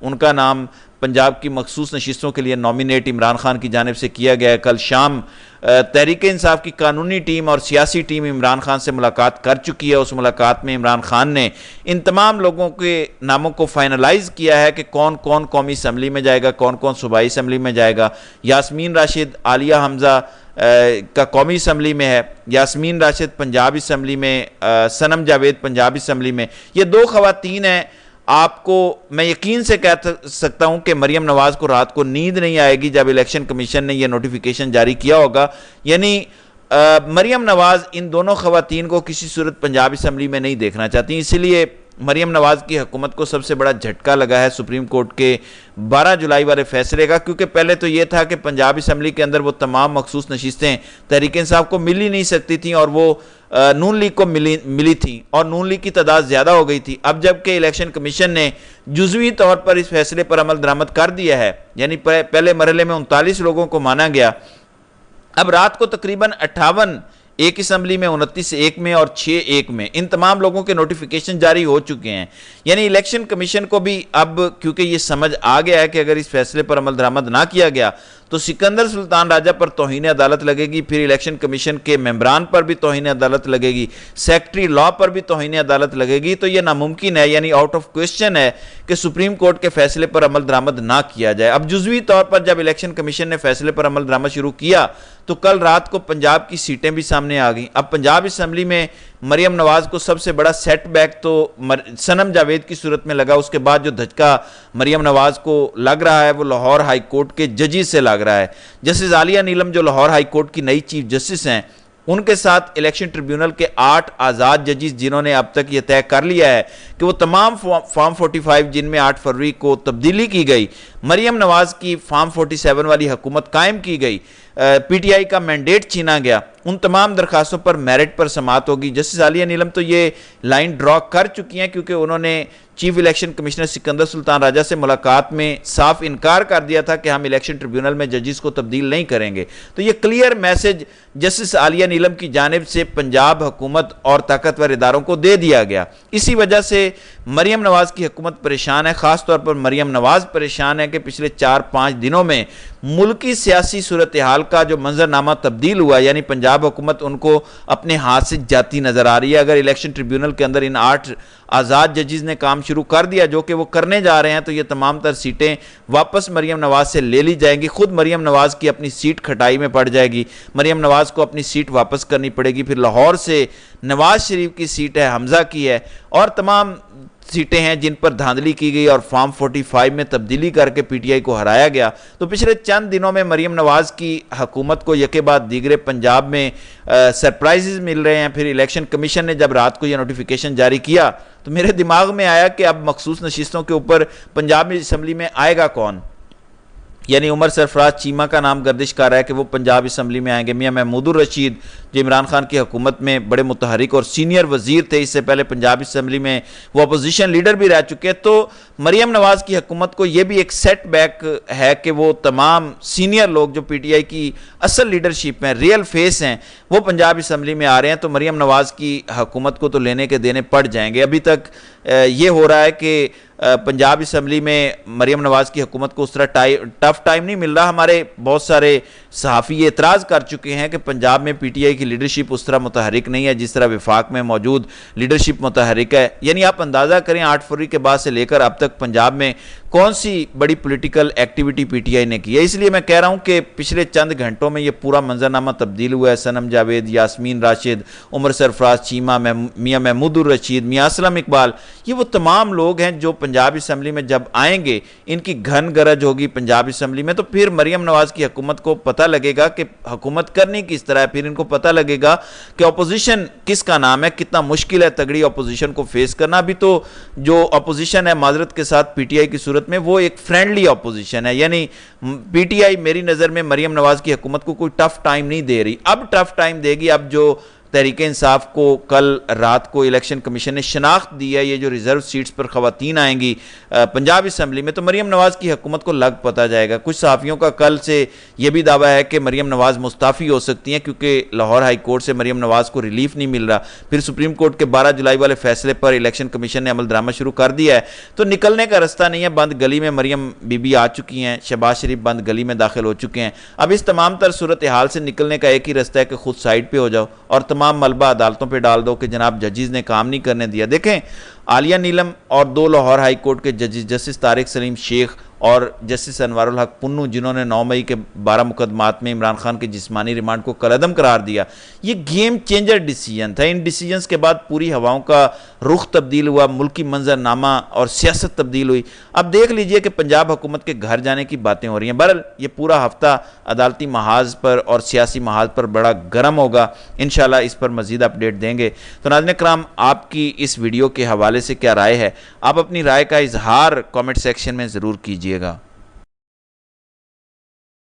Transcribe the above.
ان کا نام پنجاب کی مخصوص نشستوں کے لیے نامینیٹ عمران خان کی جانب سے کیا گیا ہے۔ کل شام تحریک انصاف کی قانونی ٹیم اور سیاسی ٹیم عمران خان سے ملاقات کر چکی ہے۔ اس ملاقات میں عمران خان نے ان تمام لوگوں کے ناموں کو فائنلائز کیا ہے کہ کون کون قومی اسمبلی میں جائے گا، کون کون صوبائی اسمبلی میں جائے گا۔ یاسمین راشد عالیہ حمزہ کا قومی اسمبلی میں ہے، یاسمین راشد پنجاب اسمبلی میں، صنم جاوید پنجاب اسمبلی میں۔ یہ دو خواتین ہیں۔ آپ کو میں یقین سے کہہ سکتا ہوں کہ مریم نواز کو رات کو نیند نہیں آئے گی جب الیکشن کمیشن نے یہ نوٹیفیکیشن جاری کیا ہوگا۔ یعنی مریم نواز ان دونوں خواتین کو کسی صورت پنجاب اسمبلی میں نہیں دیکھنا چاہتی، اسی لیے مریم نواز کی حکومت کو سب سے بڑا جھٹکا لگا ہے سپریم کورٹ کے 12 جولائی والے فیصلے کا، کیونکہ پہلے تو یہ تھا کہ پنجاب اسمبلی کے اندر وہ تمام مخصوص نشستیں تحریک انصاف کو مل ہی نہیں سکتی تھیں اور وہ نون لیگ کو ملی تھیں اور نون لیگ کی تعداد زیادہ ہو گئی تھی۔ اب جب کہ الیکشن کمیشن نے جزوی طور پر اس فیصلے پر عمل درآمد کر دیا ہے، یعنی پہلے مرحلے میں 39 لوگوں کو مانا گیا، اب رات کو تقریباً 58 ایک اسمبلی میں، 29 ایک میں اور 6 ایک میں ان تمام لوگوں کے نوٹیفیکیشن جاری ہو چکے ہیں۔ یعنی الیکشن کمیشن کو بھی اب کیونکہ یہ سمجھ آ گیا ہے کہ اگر اس فیصلے پر عمل درآمد نہ کیا گیا تو سکندر سلطان راجہ پر توہین عدالت لگے گی، پھر الیکشن کمیشن کے ممبران پر بھی توہین عدالت لگے گی، سیکٹری لا پر بھی توہین عدالت لگے گی۔ تو یہ ناممکن ہے، یعنی آؤٹ آف کوسچن ہے کہ سپریم کورٹ کے فیصلے پر عمل درآمد نہ کیا جائے۔ اب جزوی طور پر جب الیکشن کمیشن نے فیصلے پر عمل درآمد شروع کیا تو کل رات کو پنجاب کی سیٹیں بھی سامنے آ گئیں۔ اب پنجاب اسمبلی میں مریم نواز کو سب سے بڑا سیٹ بیک تو صنم جاوید کی صورت میں لگا، اس کے بعد جو دھچکا مریم نواز کو لگ رہا ہے وہ لاہور ہائی کورٹ کے ججز سے لگ رہا ہے۔ جسٹس عالیہ نیلم جو لاہور ہائی کورٹ کی نئی چیف جسٹس ہیں، ان کے ساتھ الیکشن ٹریبیونل کے 8 آزاد ججز جنہوں نے اب تک یہ طے کر لیا ہے کہ وہ تمام فارم 45 جن میں 8 فروری کو تبدیلی کی گئی، مریم نواز کی فارم 47 والی حکومت قائم کی گئی، پی ٹی آئی کا مینڈیٹ چھینا گیا، ان تمام درخواستوں پر میرٹ پر سماعت ہوگی۔ جسٹس عالیہ نیلم تو یہ لائن ڈرا کر چکی ہیں کیونکہ انہوں نے چیف الیکشن کمشنر سکندر سلطان راجہ سے ملاقات میں صاف انکار کر دیا تھا کہ ہم الیکشن ٹریبیونل میں ججز کو تبدیل نہیں کریں گے۔ تو یہ کلیئر میسج جسٹس عالیہ نیلم کی جانب سے پنجاب حکومت اور طاقتور اداروں کو دے دیا گیا۔ اسی وجہ سے مریم نواز کی حکومت پریشان ہے، خاص طور پر مریم نواز پریشان ہے کہ پچھلے 4-5 دنوں میں ملکی سیاسی صورتحال کا جو منظرنامہ تبدیل ہوا، یعنی پنجاب حکومت ان کو اپنے ہاتھ سے جاتی نظر آ رہی ہے۔ اگر الیکشن ٹریبیونل کے اندر ان 8 آزاد ججز نے کام شروع کر دیا جو کہ وہ کرنے جا رہے ہیں تو یہ تمام تر سیٹیں واپس مریم نواز سے لے لی جائیں گی۔ خود مریم نواز کی اپنی سیٹ کھٹائی میں پڑ جائے گی، مریم نواز کو اپنی سیٹ واپس کرنی پڑے گی۔ پھر لاہور سے نواز شریف کی سیٹ ہے، حمزہ کی ہے، اور تمام سیٹیں ہیں جن پر دھاندلی کی گئی اور فارم 45 میں تبدیلی کر کے پی ٹی آئی کو ہرایا گیا۔ تو پچھلے چند دنوں میں مریم نواز کی حکومت کو یکے بعد دیگرے پنجاب میں سرپرائزز مل رہے ہیں۔ پھر الیکشن کمیشن نے جب رات کو یہ نوٹیفیکیشن جاری کیا تو میرے دماغ میں آیا کہ اب مخصوص نشستوں کے اوپر پنجاب اسمبلی میں آئے گا کون؟ یعنی عمر سرفراز چیمہ کا نام گردش کر رہا ہے کہ وہ پنجاب اسمبلی میں آئیں گے۔ میاں محمود الرشید جو عمران خان کی حکومت میں بڑے متحرک اور سینئر وزیر تھے، اس سے پہلے پنجاب اسمبلی میں وہ اپوزیشن لیڈر بھی رہ چکے، تو مریم نواز کی حکومت کو یہ بھی ایک سیٹ بیک ہے کہ وہ تمام سینئر لوگ جو پی ٹی آئی کی اصل لیڈرشپ میں ریئل فیس ہیں وہ پنجاب اسمبلی میں آ رہے ہیں، تو مریم نواز کی حکومت کو تو لینے کے دینے پڑ جائیں گے۔ ابھی تک یہ ہو رہا ہے کہ پنجاب اسمبلی میں مریم نواز کی حکومت کو اس طرح ٹف ٹائم نہیں مل رہا۔ ہمارے بہت سارے صحافی یہ اعتراض کر چکے ہیں کہ پنجاب میں پی ٹی آئی کی لیڈرشپ اس طرح متحرک نہیں ہے جس طرح وفاق میں موجود لیڈرشپ متحرک ہے۔ یعنی آپ اندازہ کریں 8 فروری کے بعد سے لے کر اب تک پنجاب میں کون سی بڑی political activity P T I نے کی ہے۔ اس لیے میں کہہ رہا ہوں کہ پچھلے چند گھنٹوں میں یہ پورا منظرنامہ تبدیل ہوا ہے۔ صنم جاوید، یاسمین راشد، عمر سرفراز چیمہ، میاں محمود الرشید، میاں اسلم اقبال، یہ وہ تمام لوگ ہیں جو پنجاب اسمبلی میں جب آئیں گے ان کی گھن گرج ہوگی پنجاب اسمبلی میں، تو پھر مریم نواز کی حکومت کو پتہ لگے گا کہ حکومت کرنی کس طرح ہے، پھر ان کو پتہ لگے گا کہ اپوزیشن کس کا نام ہے، کتنا مشکل ہے تگڑی اپوزیشن کو فیس کرنا۔ ابھی تو جو اپوزیشن ہے معذرت کے ساتھ پی ٹی آئی کی صورت میں وہ ایک فرینڈلی اپوزیشن ہے، یعنی پی ٹی آئی میری نظر میں مریم نواز کی حکومت کو کوئی ٹف ٹائم نہیں دے رہی، اب ٹف ٹائم دے گی۔ اب جو تحریک انصاف کو کل رات کو الیکشن کمیشن نے شناخت دی ہے، یہ جو ریزرو سیٹس پر خواتین آئیں گی پنجاب اسمبلی میں، تو مریم نواز کی حکومت کو لگ پتہ جائے گا۔ کچھ صحافیوں کا کل سے یہ بھی دعویٰ ہے کہ مریم نواز مستعفی ہو سکتی ہیں کیونکہ لاہور ہائی کورٹ سے مریم نواز کو ریلیف نہیں مل رہا، پھر سپریم کورٹ کے 12 جولائی والے فیصلے پر الیکشن کمیشن نے عمل درآمد شروع کر دیا ہے، تو نکلنے کا رستہ نہیں ہے۔ بند گلی میں مریم بی بی آ چکی ہیں، شہباز شریف بند گلی میں داخل ہو چکے ہیں۔ اب اس تمام تر صورتحال سے نکلنے کا ایک ہی رستہ ہے کہ خود سائیڈ پہ ہو جاؤ اور تمام ملبہ عدالتوں پہ ڈال دو کہ جناب ججز نے کام نہیں کرنے دیا۔ دیکھیں عالیہ نیلم اور 2 لاہور ہائی کورٹ کے ججز جسٹس طارق سلیم شیخ اور جسٹس انوار الحق پنو، جنہوں نے 9 مئی کے 12 مقدمات میں عمران خان کے جسمانی ریمانڈ کو کالعدم قرار دیا، یہ گیم چینجر ڈیسیجن تھا۔ ان ڈیسیجنز کے بعد پوری ہواؤں کا رخ تبدیل ہوا، ملکی منظرنامہ اور سیاست تبدیل ہوئی۔ اب دیکھ لیجئے کہ پنجاب حکومت کے گھر جانے کی باتیں ہو رہی ہیں۔ بہرحال یہ پورا ہفتہ عدالتی محاذ پر اور سیاسی محاذ پر بڑا گرم ہوگا، انشاءاللہ اس پر مزید اپڈیٹ دیں گے۔ تو ناظرین کرام، آپ کی اس ویڈیو کے حوالے سے کیا رائے ہے؟ آپ اپنی رائے کا اظہار کامنٹ سیکشن میں ضرور کیجئے گا۔